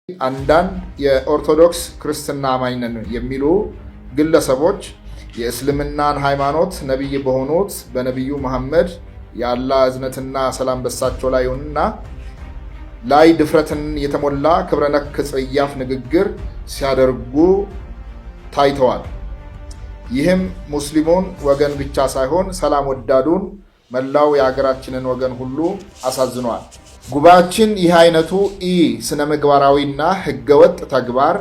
አንዳንድ የኦርቶዶክስ ክርስትና አማኝ ነን የሚሉ ግለሰቦች የእስልምናን ሃይማኖት ነብይ በሆኑት በነብዩ መሐመድ የአላህ እዝነትና ሰላም በሳቸው ላይ ይሁንና ላይ ድፍረትን የተሞላ ክብረነክ ጽያፍ ንግግር ሲያደርጉ ታይተዋል። ይህም ሙስሊሙን ወገን ብቻ ሳይሆን ሰላም ወዳዱን መላው የሀገራችንን ወገን ሁሉ አሳዝኗል። ጉባኤያችን ይህ አይነቱ ስነ ምግባራዊና ህገወጥ ተግባር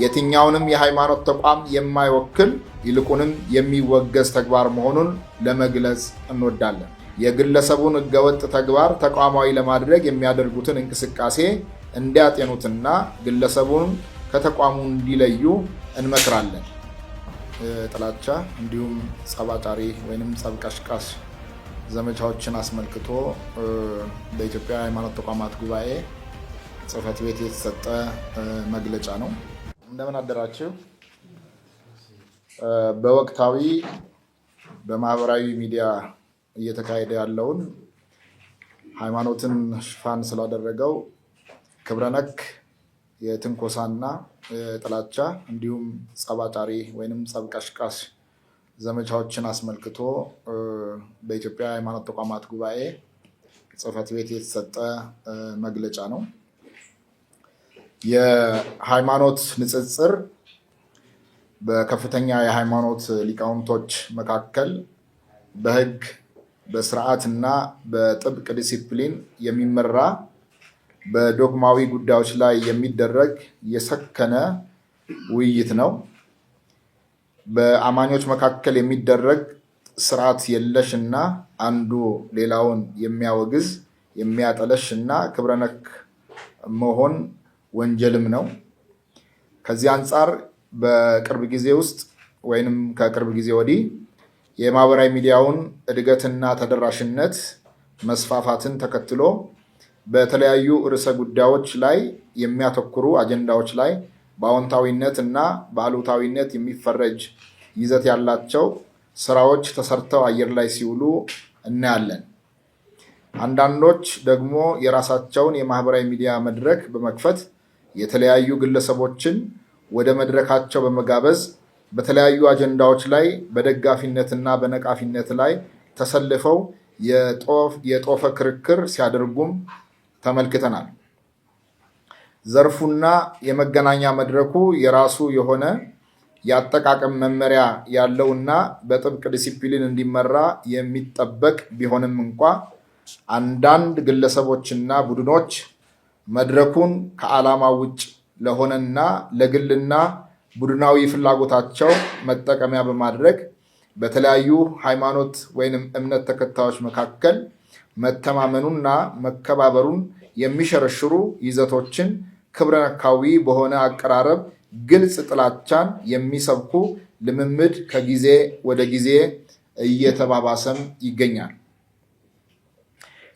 የትኛውንም የሃይማኖት ተቋም የማይወክል ይልቁንም የሚወገዝ ተግባር መሆኑን ለመግለጽ እንወዳለን። የግለሰቡን ህገወጥ ተግባር ተቋማዊ ለማድረግ የሚያደርጉትን እንቅስቃሴ እንዲያጤኑትና ግለሰቡን ከተቋሙ እንዲለዩ እንመክራለን። ጥላቻ እንዲሁም ጸባጫሪ ወይንም ጸብቀሽቃሽ ዘመቻዎችን አስመልክቶ በኢትዮጵያ ሃይማኖት ተቋማት ጉባኤ ጽሕፈት ቤት የተሰጠ መግለጫ ነው። እንደምን አደራችሁ። በወቅታዊ በማህበራዊ ሚዲያ እየተካሄደ ያለውን ሃይማኖትን ሽፋን ስላደረገው ክብረነክ የትንኮሳና ጥላቻ እንዲሁም ጸባጫሪ ወይንም ጸብቀሽቃሽ ዘመቻዎችን አስመልክቶ በኢትዮጵያ ሃይማኖት ተቋማት ጉባኤ ጽሕፈት ቤት የተሰጠ መግለጫ ነው። የሃይማኖት ንጽጽር በከፍተኛ የሃይማኖት ሊቃውንቶች መካከል በህግ በስርዓትና በጥብቅ ዲሲፕሊን የሚመራ በዶግማዊ ጉዳዮች ላይ የሚደረግ የሰከነ ውይይት ነው። በአማኞች መካከል የሚደረግ ስርዓት የለሽ እና አንዱ ሌላውን የሚያወግዝ የሚያጠለሽ እና ክብረነክ መሆን ወንጀልም ነው። ከዚህ አንጻር በቅርብ ጊዜ ውስጥ ወይንም ከቅርብ ጊዜ ወዲህ የማህበራዊ ሚዲያውን እድገትና ተደራሽነት መስፋፋትን ተከትሎ በተለያዩ ርዕሰ ጉዳዮች ላይ የሚያተኩሩ አጀንዳዎች ላይ በአዎንታዊነት እና በአሉታዊነት የሚፈረጅ ይዘት ያላቸው ስራዎች ተሰርተው አየር ላይ ሲውሉ እናያለን። አንዳንዶች ደግሞ የራሳቸውን የማህበራዊ ሚዲያ መድረክ በመክፈት የተለያዩ ግለሰቦችን ወደ መድረካቸው በመጋበዝ በተለያዩ አጀንዳዎች ላይ በደጋፊነትና በነቃፊነት ላይ ተሰልፈው የጦፈ ክርክር ሲያደርጉም ተመልክተናል። ዘርፉና የመገናኛ መድረኩ የራሱ የሆነ የአጠቃቀም መመሪያ ያለውና በጥብቅ ዲሲፕሊን እንዲመራ የሚጠበቅ ቢሆንም እንኳ አንዳንድ ግለሰቦችና ቡድኖች መድረኩን ከዓላማ ውጭ ለሆነና ለግልና ቡድናዊ ፍላጎታቸው መጠቀሚያ በማድረግ በተለያዩ ሃይማኖት ወይንም እምነት ተከታዮች መካከል መተማመኑና መከባበሩን የሚሸረሽሩ ይዘቶችን ክብረነካዊ በሆነ አቀራረብ ግልጽ ጥላቻን የሚሰብኩ ልምምድ ከጊዜ ወደ ጊዜ እየተባባሰም ይገኛል።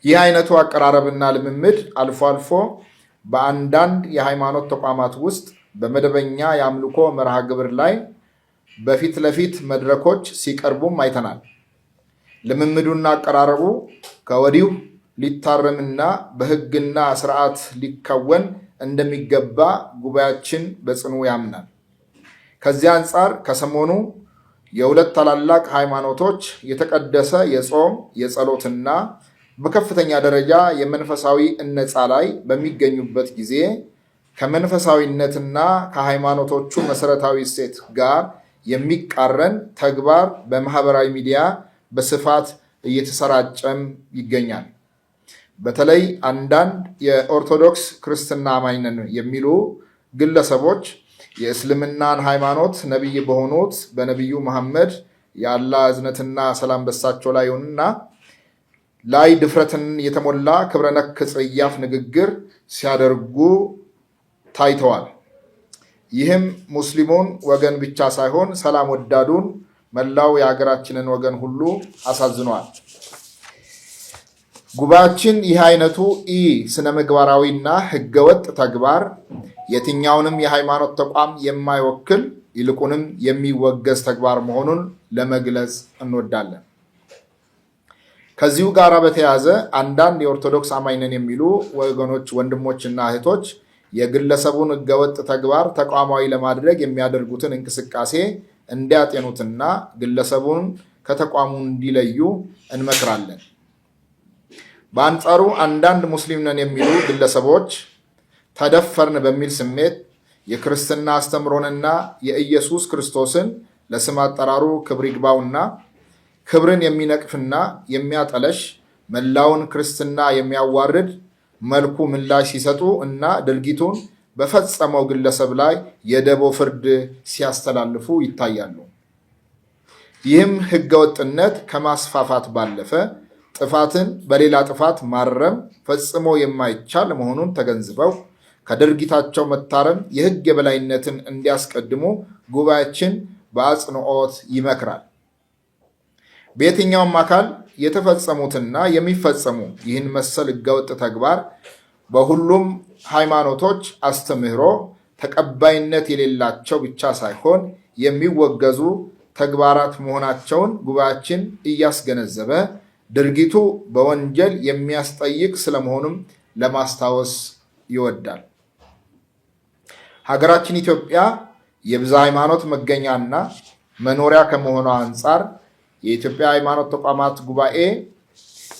ይህ አይነቱ አቀራረብና ልምምድ አልፎ አልፎ በአንዳንድ የሃይማኖት ተቋማት ውስጥ በመደበኛ የአምልኮ መርሃ ግብር ላይ በፊት ለፊት መድረኮች ሲቀርቡም አይተናል። ልምምዱና አቀራረቡ ከወዲሁ ሊታረምና በህግና ስርዓት ሊከወን እንደሚገባ ጉባኤያችን በጽኑ ያምናል። ከዚህ አንጻር ከሰሞኑ የሁለት ታላላቅ ሃይማኖቶች የተቀደሰ የጾም የጸሎትና በከፍተኛ ደረጃ የመንፈሳዊ እነጻ ላይ በሚገኙበት ጊዜ ከመንፈሳዊነትና ከሃይማኖቶቹ መሰረታዊ እሴት ጋር የሚቃረን ተግባር በማህበራዊ ሚዲያ በስፋት እየተሰራጨም ይገኛል። በተለይ አንዳንድ የኦርቶዶክስ ክርስትና አማኝ ነን የሚሉ ግለሰቦች የእስልምናን ሃይማኖት ነብይ በሆኑት በነብዩ መሐመድ የአላህ እዝነትና ሰላም በሳቸው ላይ ይሁንና ላይ ድፍረትን የተሞላ ክብረነክ ጽያፍ ንግግር ሲያደርጉ ታይተዋል። ይህም ሙስሊሙን ወገን ብቻ ሳይሆን ሰላም ወዳዱን መላው የሀገራችንን ወገን ሁሉ አሳዝኗል። ጉባኤያችን ይህ አይነቱ ስነ ምግባራዊና ህገወጥ ተግባር የትኛውንም የሃይማኖት ተቋም የማይወክል ይልቁንም የሚወገዝ ተግባር መሆኑን ለመግለጽ እንወዳለን። ከዚሁ ጋር በተያያዘ አንዳንድ የኦርቶዶክስ አማኝ ነን የሚሉ ወገኖች ወንድሞችና እህቶች የግለሰቡን ህገወጥ ተግባር ተቋማዊ ለማድረግ የሚያደርጉትን እንቅስቃሴ እንዲያጤኑትና ግለሰቡን ከተቋሙ እንዲለዩ እንመክራለን። በአንጻሩ አንዳንድ ሙስሊም ነን የሚሉ ግለሰቦች ተደፈርን በሚል ስሜት የክርስትና አስተምሮንና የኢየሱስ ክርስቶስን ለስም አጠራሩ ክብር ይግባውና ክብርን የሚነቅፍና የሚያጠለሽ መላውን ክርስትና የሚያዋርድ መልኩ ምላሽ ሲሰጡ እና ድርጊቱን በፈጸመው ግለሰብ ላይ የደቦ ፍርድ ሲያስተላልፉ ይታያሉ። ይህም ህገወጥነት ከማስፋፋት ባለፈ ጥፋትን በሌላ ጥፋት ማረም ፈጽሞ የማይቻል መሆኑን ተገንዝበው ከድርጊታቸው መታረም የህግ የበላይነትን እንዲያስቀድሙ ጉባኤያችን በአጽንኦት ይመክራል። በየትኛውም አካል የተፈጸሙትና የሚፈጸሙ ይህን መሰል ህገወጥ ተግባር በሁሉም ሃይማኖቶች አስተምህሮ ተቀባይነት የሌላቸው ብቻ ሳይሆን የሚወገዙ ተግባራት መሆናቸውን ጉባኤያችን እያስገነዘበ ድርጊቱ በወንጀል የሚያስጠይቅ ስለመሆኑም ለማስታወስ ይወዳል። ሀገራችን ኢትዮጵያ የብዛ ሃይማኖት መገኛና መኖሪያ ከመሆኗ አንጻር የኢትዮጵያ ሃይማኖት ተቋማት ጉባኤ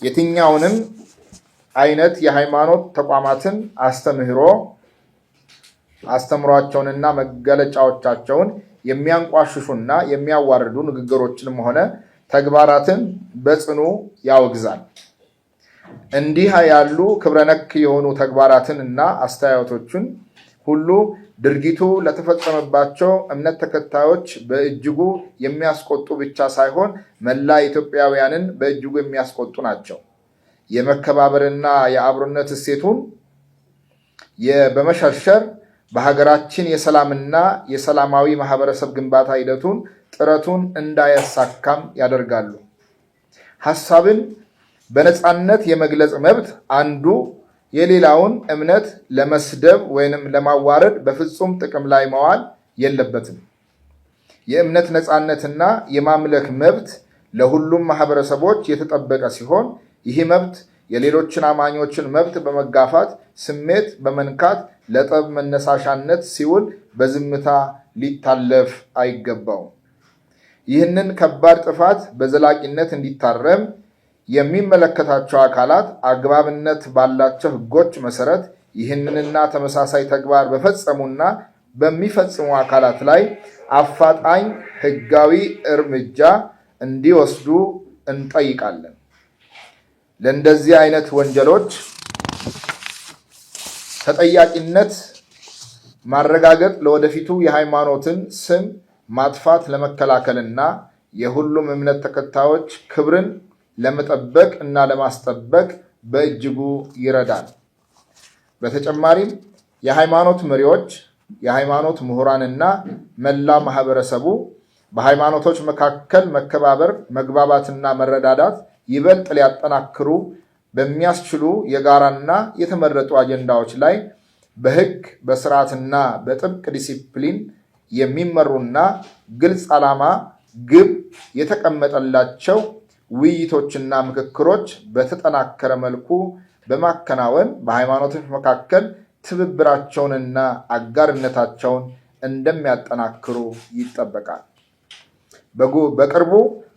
የትኛውንም አይነት የሃይማኖት ተቋማትን አስተምሯቸውንና መገለጫዎቻቸውን የሚያንቋሽሹና የሚያዋርዱ ንግግሮችንም ሆነ ተግባራትን በጽኑ ያወግዛል። እንዲህ ያሉ ክብረነክ የሆኑ ተግባራትን እና አስተያየቶችን ሁሉ ድርጊቱ ለተፈጸመባቸው እምነት ተከታዮች በእጅጉ የሚያስቆጡ ብቻ ሳይሆን መላ ኢትዮጵያውያንን በእጅጉ የሚያስቆጡ ናቸው። የመከባበርና የአብሮነት እሴቱን በመሸርሸር በሀገራችን የሰላምና የሰላማዊ ማህበረሰብ ግንባታ ሂደቱን ጥረቱን እንዳያሳካም ያደርጋሉ። ሐሳብን በነፃነት የመግለጽ መብት አንዱ የሌላውን እምነት ለመስደብ ወይንም ለማዋረድ በፍጹም ጥቅም ላይ መዋል የለበትም። የእምነት ነፃነትና የማምለክ መብት ለሁሉም ማህበረሰቦች የተጠበቀ ሲሆን ይህ መብት የሌሎችን አማኞችን መብት በመጋፋት ስሜት በመንካት ለጠብ መነሳሻነት ሲውል በዝምታ ሊታለፍ አይገባውም። ይህንን ከባድ ጥፋት በዘላቂነት እንዲታረም የሚመለከታቸው አካላት አግባብነት ባላቸው ሕጎች መሰረት ይህንንና ተመሳሳይ ተግባር በፈጸሙና በሚፈጽሙ አካላት ላይ አፋጣኝ ሕጋዊ እርምጃ እንዲወስዱ እንጠይቃለን። ለእንደዚህ አይነት ወንጀሎች ተጠያቂነት ማረጋገጥ ለወደፊቱ የሃይማኖትን ስም ማጥፋት ለመከላከልና የሁሉም እምነት ተከታዮች ክብርን ለመጠበቅ እና ለማስጠበቅ በእጅጉ ይረዳል። በተጨማሪም የሃይማኖት መሪዎች፣ የሃይማኖት ምሁራንና መላ ማህበረሰቡ በሃይማኖቶች መካከል መከባበር፣ መግባባትና መረዳዳት ይበልጥ ሊያጠናክሩ በሚያስችሉ የጋራና የተመረጡ አጀንዳዎች ላይ በህግ በስርዓትና በጥብቅ ዲሲፕሊን የሚመሩና ግልጽ ዓላማ፣ ግብ የተቀመጠላቸው ውይይቶችና ምክክሮች በተጠናከረ መልኩ በማከናወን በሃይማኖቶች መካከል ትብብራቸውንና አጋርነታቸውን እንደሚያጠናክሩ ይጠበቃል። በቅርቡ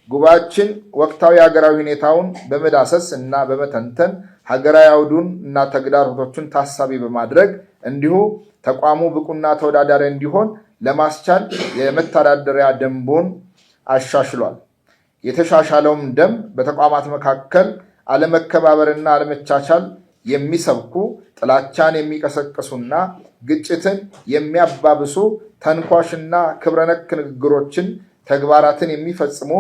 ጉባኤያችን ወቅታዊ ሀገራዊ ሁኔታውን በመዳሰስ እና በመተንተን ሀገራዊ አውዱን እና ተግዳሮቶችን ታሳቢ በማድረግ እንዲሁ ተቋሙ ብቁና ተወዳዳሪ እንዲሆን ለማስቻል የመተዳደሪያ ደንቡን አሻሽሏል። የተሻሻለውም ደንብ በተቋማት መካከል አለመከባበርና አለመቻቻል የሚሰብኩ ጥላቻን የሚቀሰቅሱና ግጭትን የሚያባብሱ ተንኳሽና ክብረነክ ንግግሮችን፣ ተግባራትን የሚፈጽሙ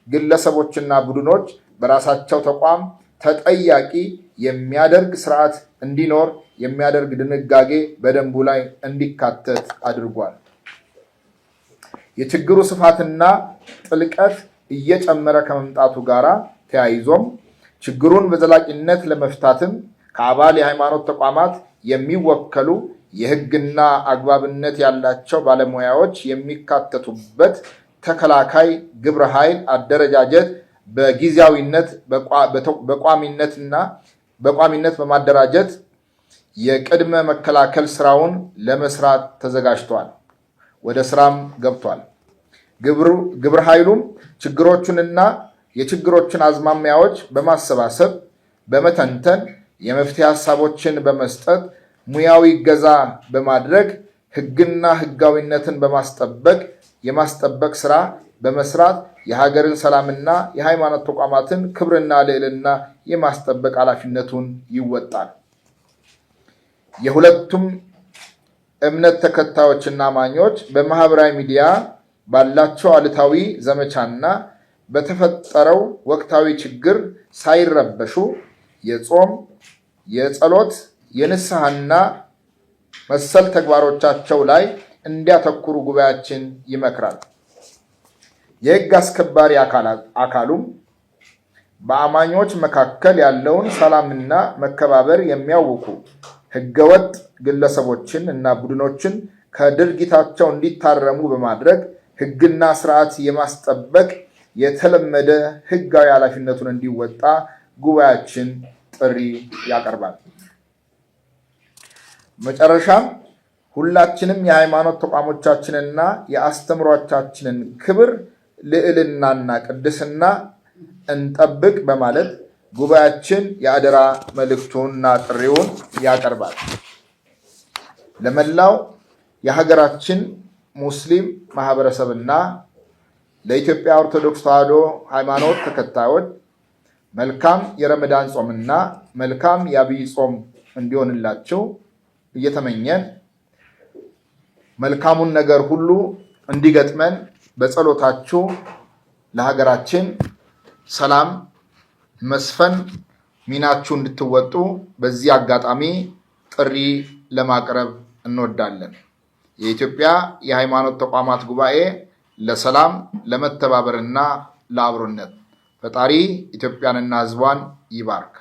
ግለሰቦችና ቡድኖች በራሳቸው ተቋም ተጠያቂ የሚያደርግ ስርዓት እንዲኖር የሚያደርግ ድንጋጌ በደንቡ ላይ እንዲካተት አድርጓል። የችግሩ ስፋትና ጥልቀት እየጨመረ ከመምጣቱ ጋር ተያይዞም ችግሩን በዘላቂነት ለመፍታትም ከአባል የሃይማኖት ተቋማት የሚወከሉ የህግና አግባብነት ያላቸው ባለሙያዎች የሚካተቱበት ተከላካይ ግብረ ኃይል አደረጃጀት በጊዜያዊነት በቋሚነት በማደራጀት የቅድመ መከላከል ስራውን ለመስራት ተዘጋጅቷል። ወደ ስራም ገብቷል። ግብረ ኃይሉም ችግሮቹንና የችግሮችን አዝማሚያዎች በማሰባሰብ በመተንተን የመፍትሄ ሀሳቦችን በመስጠት ሙያዊ እገዛ በማድረግ ህግና ህጋዊነትን የማስጠበቅ ስራ በመስራት የሀገርን ሰላምና የሃይማኖት ተቋማትን ክብርና ልዕልና የማስጠበቅ ኃላፊነቱን ይወጣል። የሁለቱም እምነት ተከታዮችና አማኞች በማህበራዊ ሚዲያ ባላቸው አሉታዊ ዘመቻና በተፈጠረው ወቅታዊ ችግር ሳይረበሹ የጾም፣ የጸሎት፣ የንስሐና መሰል ተግባሮቻቸው ላይ እንዲያተኩሩ ጉባኤያችን ይመክራል። የህግ አስከባሪ አካሉም በአማኞች መካከል ያለውን ሰላምና መከባበር የሚያውኩ ህገወጥ ግለሰቦችን እና ቡድኖችን ከድርጊታቸው እንዲታረሙ በማድረግ ህግና ስርዓት የማስጠበቅ የተለመደ ህጋዊ ኃላፊነቱን እንዲወጣ ጉባኤያችን ጥሪ ያቀርባል። መጨረሻም ሁላችንም የሃይማኖት ተቋሞቻችንና የአስተምሮቻችንን ክብር፣ ልዕልናና ቅድስና እንጠብቅ በማለት ጉባኤያችን የአደራ መልእክቱንና ጥሪውን ያቀርባል። ለመላው የሀገራችን ሙስሊም ማህበረሰብና ለኢትዮጵያ ኦርቶዶክስ ተዋሕዶ ሃይማኖት ተከታዮች መልካም የረመዳን ጾምና መልካም የአብይ ጾም እንዲሆንላችሁ እየተመኘን መልካሙን ነገር ሁሉ እንዲገጥመን በጸሎታችሁ ለሀገራችን ሰላም መስፈን ሚናችሁ እንድትወጡ በዚህ አጋጣሚ ጥሪ ለማቅረብ እንወዳለን። የኢትዮጵያ የሃይማኖት ተቋማት ጉባኤ ለሰላም፣ ለመተባበርና ለአብሮነት። ፈጣሪ ኢትዮጵያንና ሕዝቧን ይባርክ።